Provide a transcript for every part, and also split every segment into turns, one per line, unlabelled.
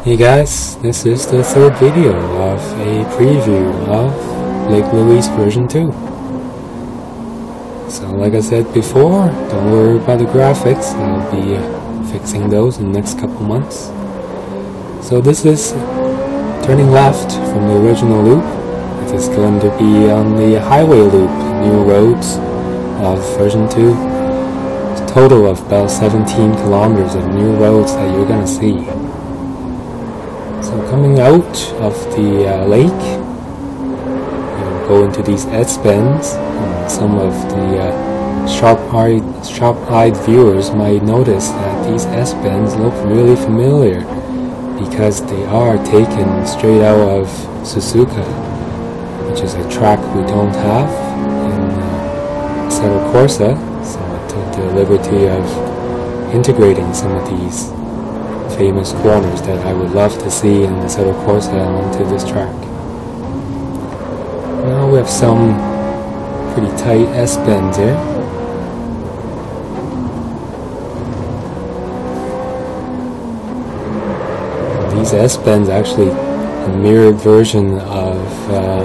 Hey guys, this is the third video of a preview of Lake Louise version 2. So like I said before, don't worry about the graphics, I'll be fixing those in the next couple months. So this is turning left from the original loop. It is going to be on the highway loop, new roads of version 2. A total of about 17 kilometers of new roads that you're going to see. So coming out of the lake, you go into these S-bends, and some of the sharp-eyed viewers might notice that these S-bends look really familiar because they are taken straight out of Suzuka, which is a track we don't have in Assetto Corsa, so I took the liberty of integrating some of these famous corners that I would love to see in Assetto Corsa onto this track. Now we have some pretty tight S-bends here. These S-bends actually a mirrored version of a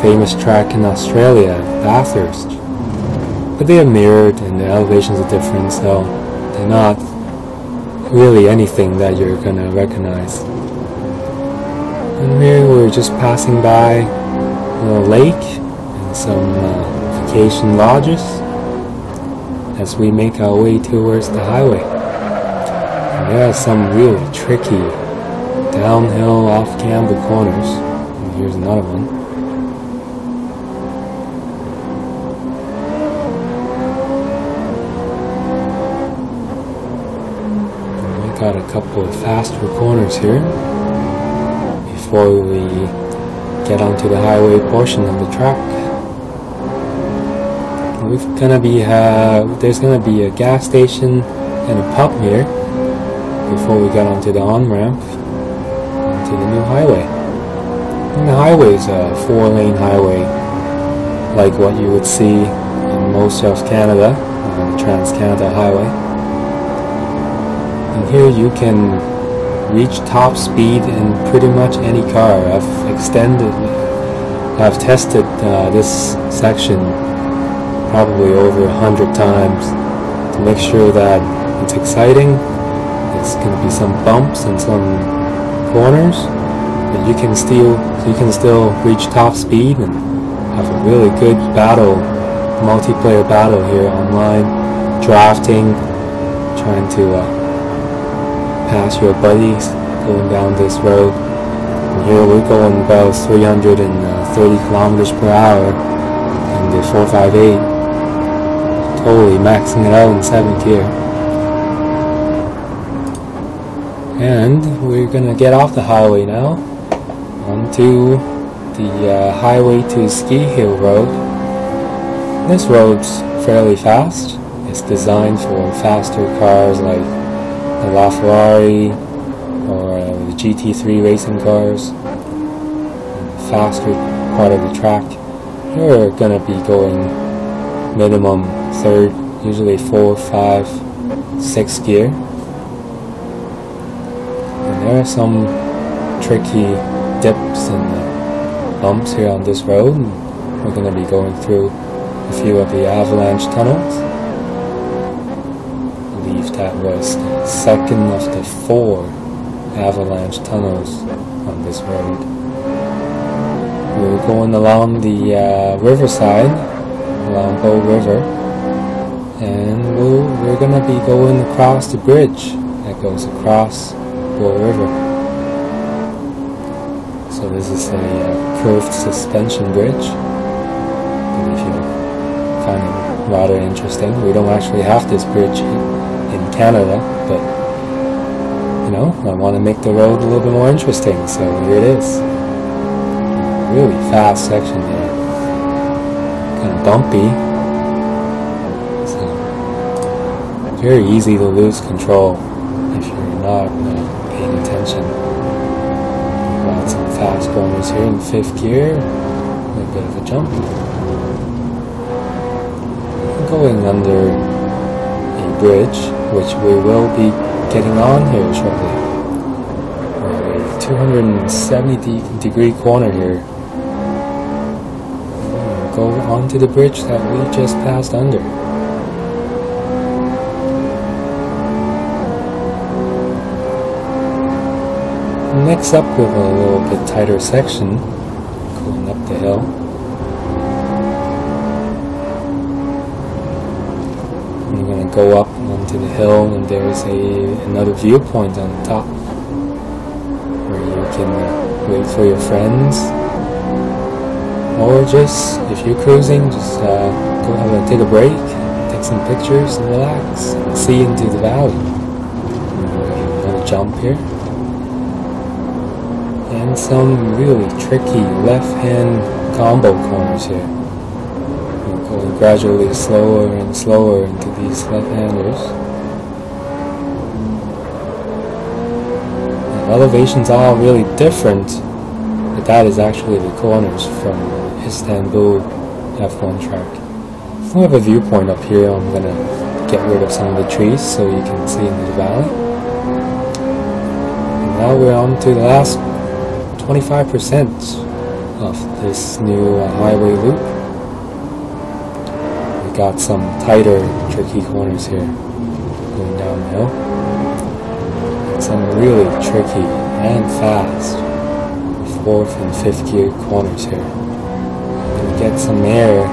famous track in Australia, Bathurst. But they are mirrored and the elevations are different, so they're not really anything that you're gonna recognize. And here we're just passing by a little lake and some vacation lodges as we make our way towards the highway. And there are some really tricky downhill off-camber corners. And here's another one. Got a couple of faster corners here before we get onto the highway portion of the track. There's gonna be a gas station and a pub here before we get onto the on-ramp onto the new highway. And the highway is a 4-lane highway like what you would see in most of Canada on the Trans-Canada Highway. And here you can reach top speed in pretty much any car. I've tested this section probably over 100 times to make sure that it's exciting. There's going to be some bumps and some corners, but you can still reach top speed and have a really good multiplayer battle here online, drafting, trying to pass your buddies going down this road. And here we're going about 330 kilometers per hour in the 458, totally maxing it out in 7th gear. And we're gonna get off the highway now onto the highway to Ski Hill Road. This road's fairly fast. It's designed for faster cars like the LaFerrari or the GT3 racing cars. The faster part of the track, you're gonna be going minimum 3rd, usually 4, 5, 6 gear. And there are some tricky dips and bumps here on this road, and we're gonna be going through a few of the avalanche tunnels. That was the second of the 4 avalanche tunnels on this road. We're going along the riverside, along Bow River, and we're going to be going across the bridge that goes across Bow River. So this is a curved suspension bridge. If you find it rather interesting, we don't actually have this bridge in Canada, but you know, I want to make the road a little bit more interesting, so here it is. Really fast section here, kind of bumpy, so very easy to lose control if you're not paying attention. Got some fast corners here in 5th gear, a bit of a jump. Going under a bridge, which we will be getting on here shortly. 270-degree corner here. Go onto the bridge that we just passed under. Next up, we have a little bit tighter section going up the hill. We're going to go up onto the hill, and there's another viewpoint on the top where you can wait for your friends, or just, if you're cruising, just go have take a break, take some pictures and relax and see into the valley. Another jump here. And some really tricky left-hand combo corners here. We're going gradually slower and slower into these left-handers. The elevations are really different, but that is actually the corners from Istanbul F1 track. We have a viewpoint up here. I'm going to get rid of some of the trees so you can see into the valley. And now we're on to the last 25% of this new highway loop. We got some tighter, tricky corners here going downhill. Some really tricky and fast 4th and 5th gear corners here. You get some air.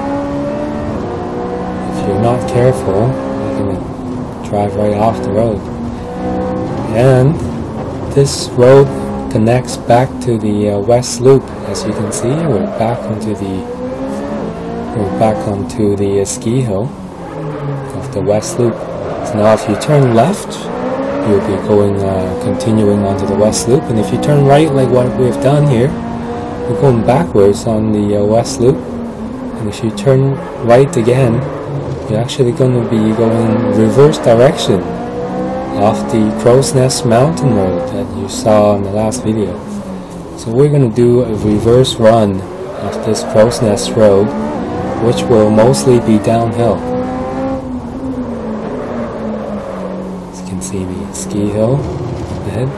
If you're not careful, you're going to drive right off the road. And this road connects back to the west loop. As you can see, we're back onto the ski hill of the west loop. So now if you turn left, you'll be going continuing onto the west loop, and if you turn right like what we've done here, we're going backwards on the west loop. And if you turn right again, you're actually going to be going reverse direction off the Crowsnest mountain road that you saw in the last video. So we're going to do a reverse run of this Crowsnest road, which will mostly be downhill. As you can see the ski hill ahead.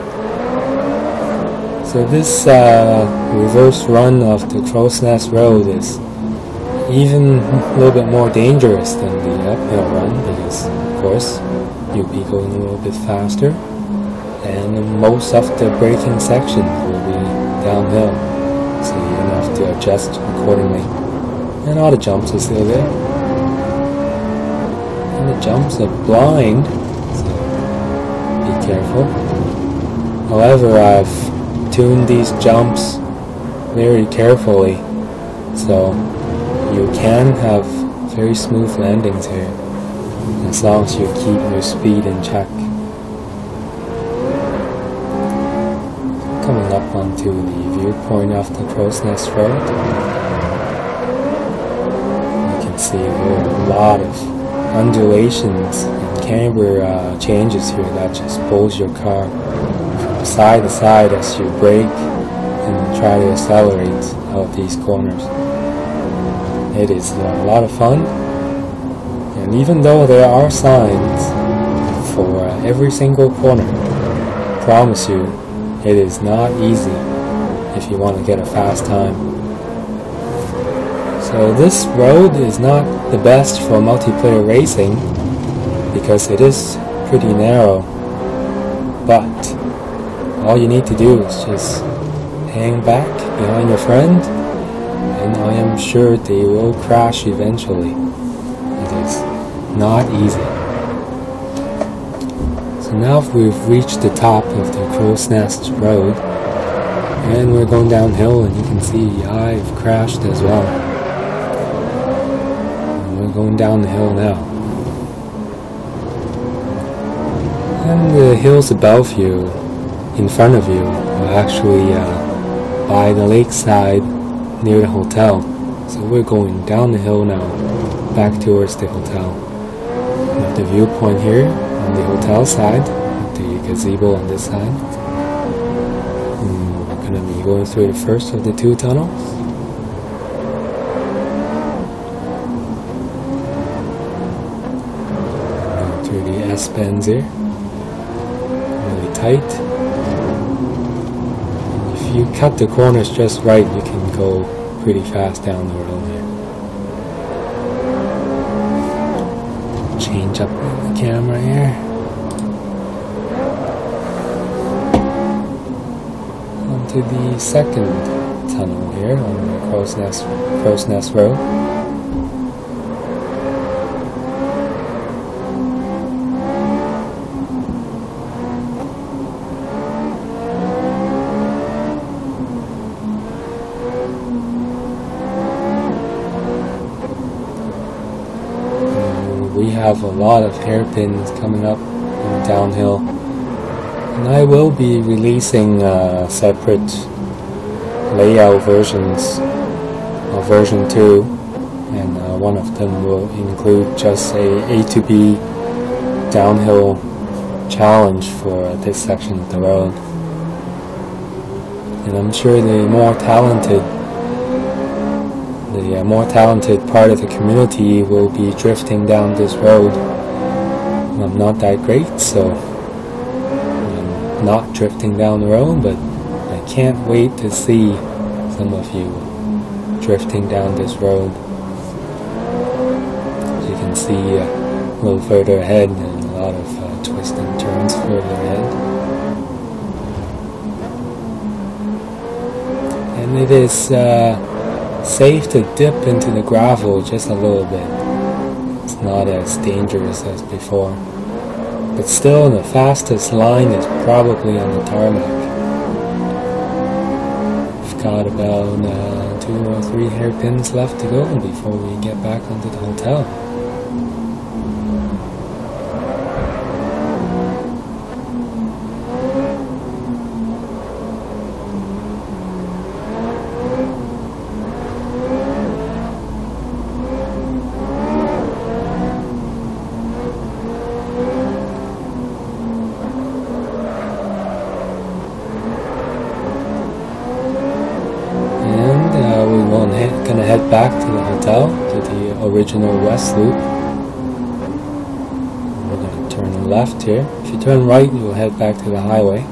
So this reverse run of the Crowsnest road is even a little bit more dangerous than the uphill run, because of course you'll be going a little bit faster, and most of the braking section will be downhill, so you're going to have to adjust accordingly. And all the jumps are still there, and the jumps are blind, so be careful. However, I've tuned these jumps very carefully, so you can have very smooth landings here, as long as you keep your speed in check. Coming up onto the viewpoint of the Crowsnest Road, you can see there are a lot of undulations and camber changes here that just pulls your car from side to side as you brake and try to accelerate out these corners. It is a lot of fun. And even though there are signs for every single corner, I promise you, it is not easy if you want to get a fast time. So this road is not the best for multiplayer racing because it is pretty narrow, but all you need to do is just hang back behind your friend, and I am sure they will crash eventually. It is not easy. So now we've reached the top of the Crowsnest Road, and we're going downhill, and you can see I've crashed as well. And we're going down the hill now. And the hills above you, in front of you, are actually by the lakeside near the hotel. So we're going down the hill now, back towards the hotel. We have the viewpoint here on the hotel side, the gazebo on this side. And we're going to be going through the first of the two tunnels. Going through the S-bends here. Really tight. you cut the corners just right, you can go pretty fast down the road here. Change up the camera here. Onto the second tunnel here on the Crowsnest Road. We have a lot of hairpins coming up and downhill, and I will be releasing separate layout versions of version 2, and one of them will include just a to B downhill challenge for this section of the road. And I'm sure the more talented part of the community will be drifting down this road. I'm not that great, so I'm not drifting down the road, but I can't wait to see some of you drifting down this road. As you can see a little further ahead, and a lot of twists and turns further ahead. And it is safe to dip into the gravel just a little bit. It's not as dangerous as before. But still, the fastest line is probably on the tarmac. We've got about 2 or 3 hairpins left to go before we get back onto the hotel. We're gonna head back to the hotel, to the original west loop. We're gonna turn left here. If you turn right, you'll head back to the highway.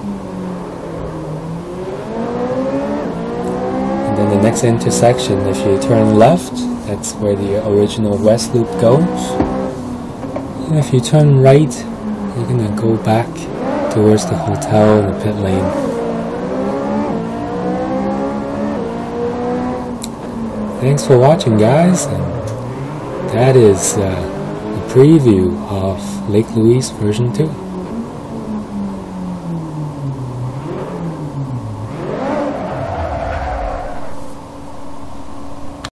And then the next intersection, if you turn left, that's where the original west loop goes. And if you turn right, you're gonna go back towards the hotel and the pit lane. Thanks for watching, guys, and that is a preview of Lake Louise version 2.